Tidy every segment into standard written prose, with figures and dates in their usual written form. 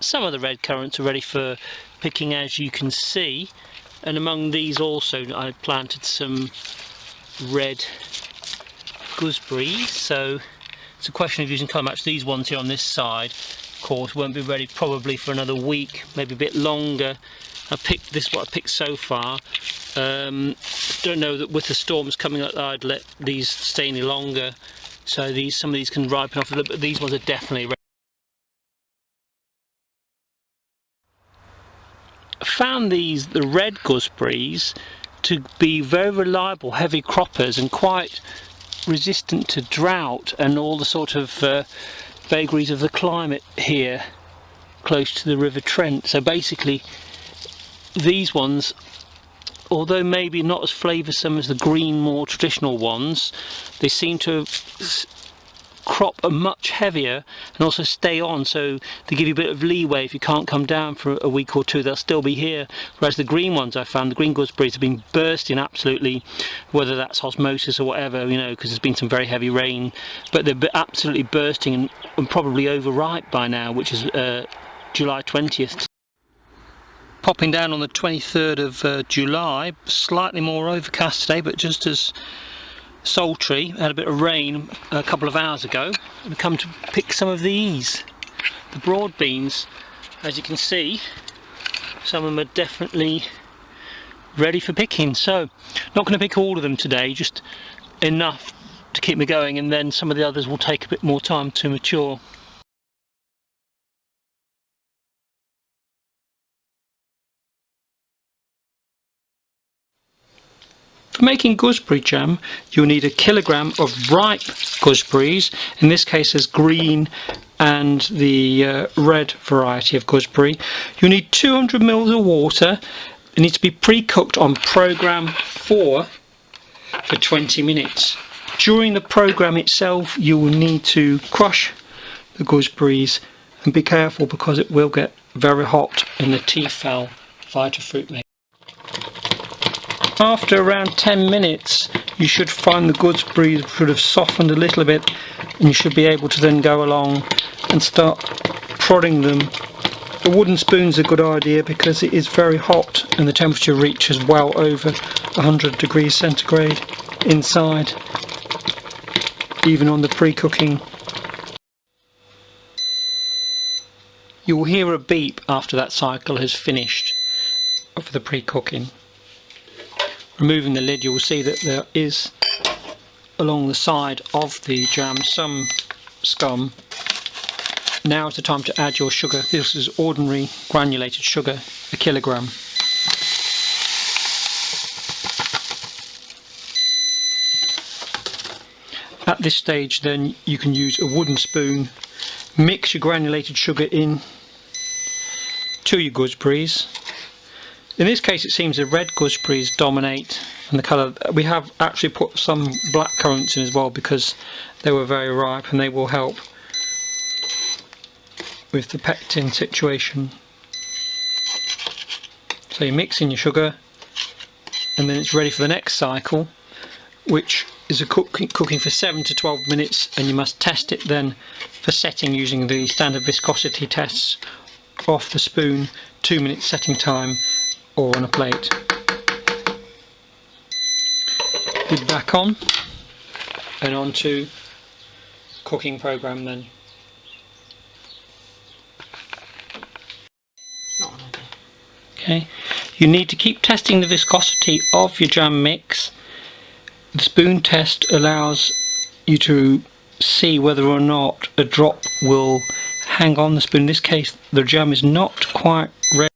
some of the red currants are ready for picking, as you can see, and among these also I planted some red gooseberries, so it's a question of using colour match. These ones here on this side, of course, won't be ready probably for another week, maybe a bit longer. I picked this, what I picked so far. Don't know that with the storms coming up I'd let these stay any longer, so some of these can ripen off a little, but these ones are definitely ready. I found the red gooseberries to be very reliable heavy croppers and quite resistant to drought and all the sort of vagaries of the climate here close to the River Trent. So basically these ones, although maybe not as flavoursome as the green more traditional ones, they seem to crop are much heavier and also stay on, so they give you a bit of leeway. If you can't come down for a week or two, they'll still be here. Whereas the green ones I found, the green gooseberries, have been bursting absolutely, whether that's osmosis or whatever, you know, because there's been some very heavy rain, but they're absolutely bursting and probably overripe by now, which is July 20th. Popping down on the 23rd of July, slightly more overcast today, but just as sultry. Had a bit of rain a couple of hours ago. We've come to pick some of these, the broad beans. As you can see, some of them are definitely ready for picking. So not going to pick all of them today, just enough to keep me going, and then some of the others will take a bit more time to mature. For making gooseberry jam, you'll need a kilogram of ripe gooseberries. In this case, there's green and the red variety of gooseberry. You'll need 200 ml of water. It needs to be pre-cooked on program 4 for 20 minutes. During the program itself, you will need to crush the gooseberries and be careful because it will get very hot in the Tefal Vitafruit maker. After around 10 minutes you should find the gooseberries should have softened a little bit, and you should be able to then go along and start prodding them. A wooden spoon's a good idea because it is very hot and the temperature reaches well over 100 degrees centigrade inside, even on the pre-cooking. You will hear a beep after that cycle has finished of the pre-cooking. Removing the lid, you will see that there is along the side of the jam some scum. Now is the time to add your sugar. This is ordinary granulated sugar, a kilogram. At this stage then you can use a wooden spoon, mix your granulated sugar in to your gooseberries. In this case it seems the red gooseberries dominate and the colour. We have actually put some blackcurrants in as well because they were very ripe and they will help with the pectin situation. So you mix in your sugar and then it's ready for the next cycle, which is a cooking for 7 to 12 minutes, and you must test it then for setting using the standard viscosity tests off the spoon, 2 minutes setting time, or on a plate. Lid back on and on to cooking program then. Okay, you need to keep testing the viscosity of your jam mix. The spoon test allows you to see whether or not a drop will hang on the spoon. In this case the jam is not quite ready.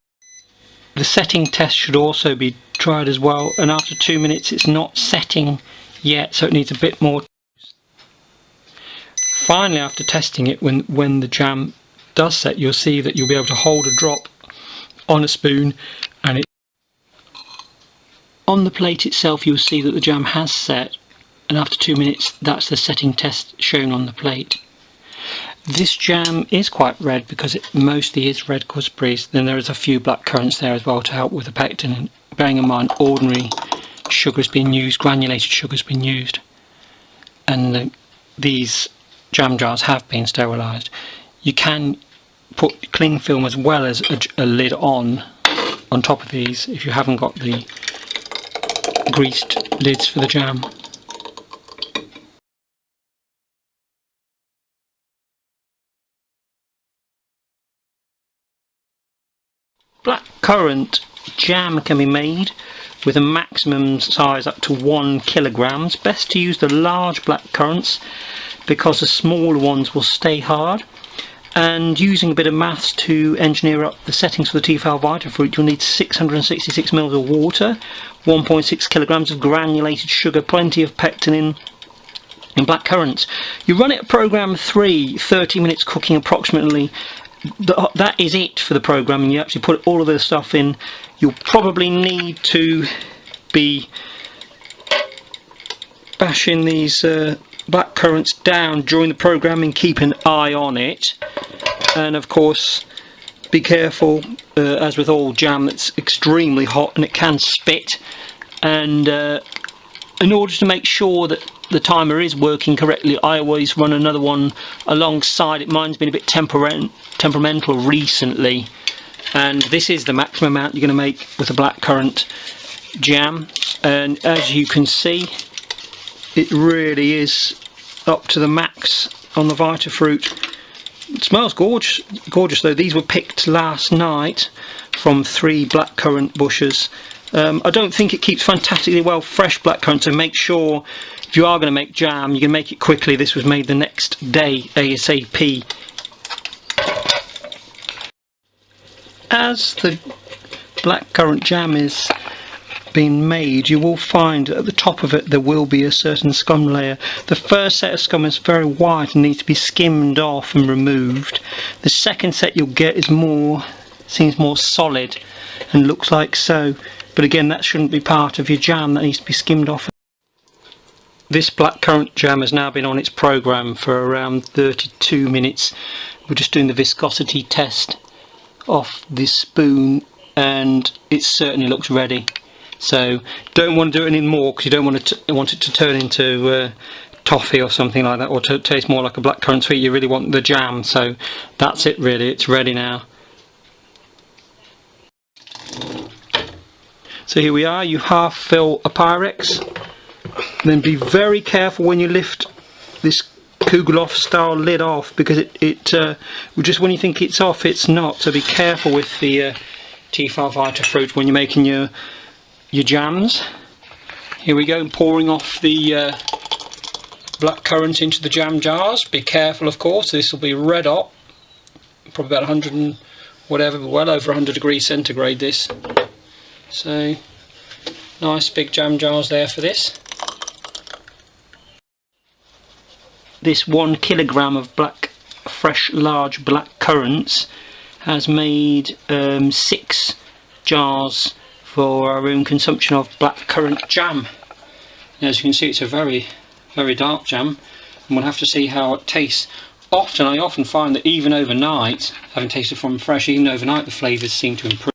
The setting test should also be tried as well, and after 2 minutes it's not setting yet, so it needs a bit more. Finally, after testing it, when the jam does set, you'll see that you'll be able to hold a drop on a spoon, and it on the plate itself you'll see that the jam has set, and after 2 minutes that's the setting test shown on the plate. This jam is quite red because it mostly is red gooseberries. Then there is a few black currants there as well to help with the pectin, and bearing in mind ordinary sugar has been used, granulated sugar has been used, and these jam jars have been sterilised. You can put cling film as well as a lid on top of these if you haven't got the greased lids for the jam. Blackcurrant jam can be made with a maximum size up to 1 kilogram. It's best to use the large blackcurrants because the smaller ones will stay hard. And using a bit of maths to engineer up the settings for the T-file Vitafruit, you'll need 666 ml of water, 1.6 kilograms of granulated sugar, plenty of pectin in blackcurrants. You run it at program 3, 30 minutes cooking approximately. That is it for the program, and you actually put all of the stuff in. You'll probably need to be bashing these blackcurrants down during the program and keep an eye on it. And of course, be careful, as with all jam, that's extremely hot and it can spit. And in order to make sure that the timer is working correctly, I always run another one alongside it. Mine's been a bit temperamental recently, and this is the maximum amount you're going to make with a blackcurrant jam. And as you can see, it really is up to the max on the Vitafruit. It smells gorgeous though. These were picked last night from 3 blackcurrant bushes. I don't think it keeps fantastically well fresh blackcurrant, so make sure if you are going to make jam, you can make it quickly. This was made the next day, ASAP. As the blackcurrant jam is being made, you will find at the top of it there will be a certain scum layer. The first set of scum is very white and needs to be skimmed off and removed. The second set you'll get is seems more solid and looks like so, but again, that shouldn't be part of your jam. That needs to be skimmed off. This blackcurrant jam has now been on its program for around 32 minutes. We're just doing the viscosity test off this spoon, and it certainly looks ready. So don't want to do it anymore because you don't want it to turn into toffee or something like that, or to taste more like a blackcurrant sweet. You really want the jam. So that's it really, it's ready now. So here we are. You half fill a Pyrex, then be very careful when you lift this Kugelhof style lid off, because it just when you think it's off, it's not. So be careful with the T-file Vitafruit when you're making your jams. Here we go, pouring off the blackcurrant into the jam jars. Be careful, of course, this will be red hot, probably about 100 and whatever, but well over 100 degrees centigrade this. So nice big jam jars there for this. This 1 kilogram of fresh large blackcurrants has made 6 jars for our own consumption of blackcurrant jam. And as you can see, it's a very dark jam, and we'll have to see how it tastes. I often find that even overnight, having tasted from fresh, even overnight the flavours seem to improve.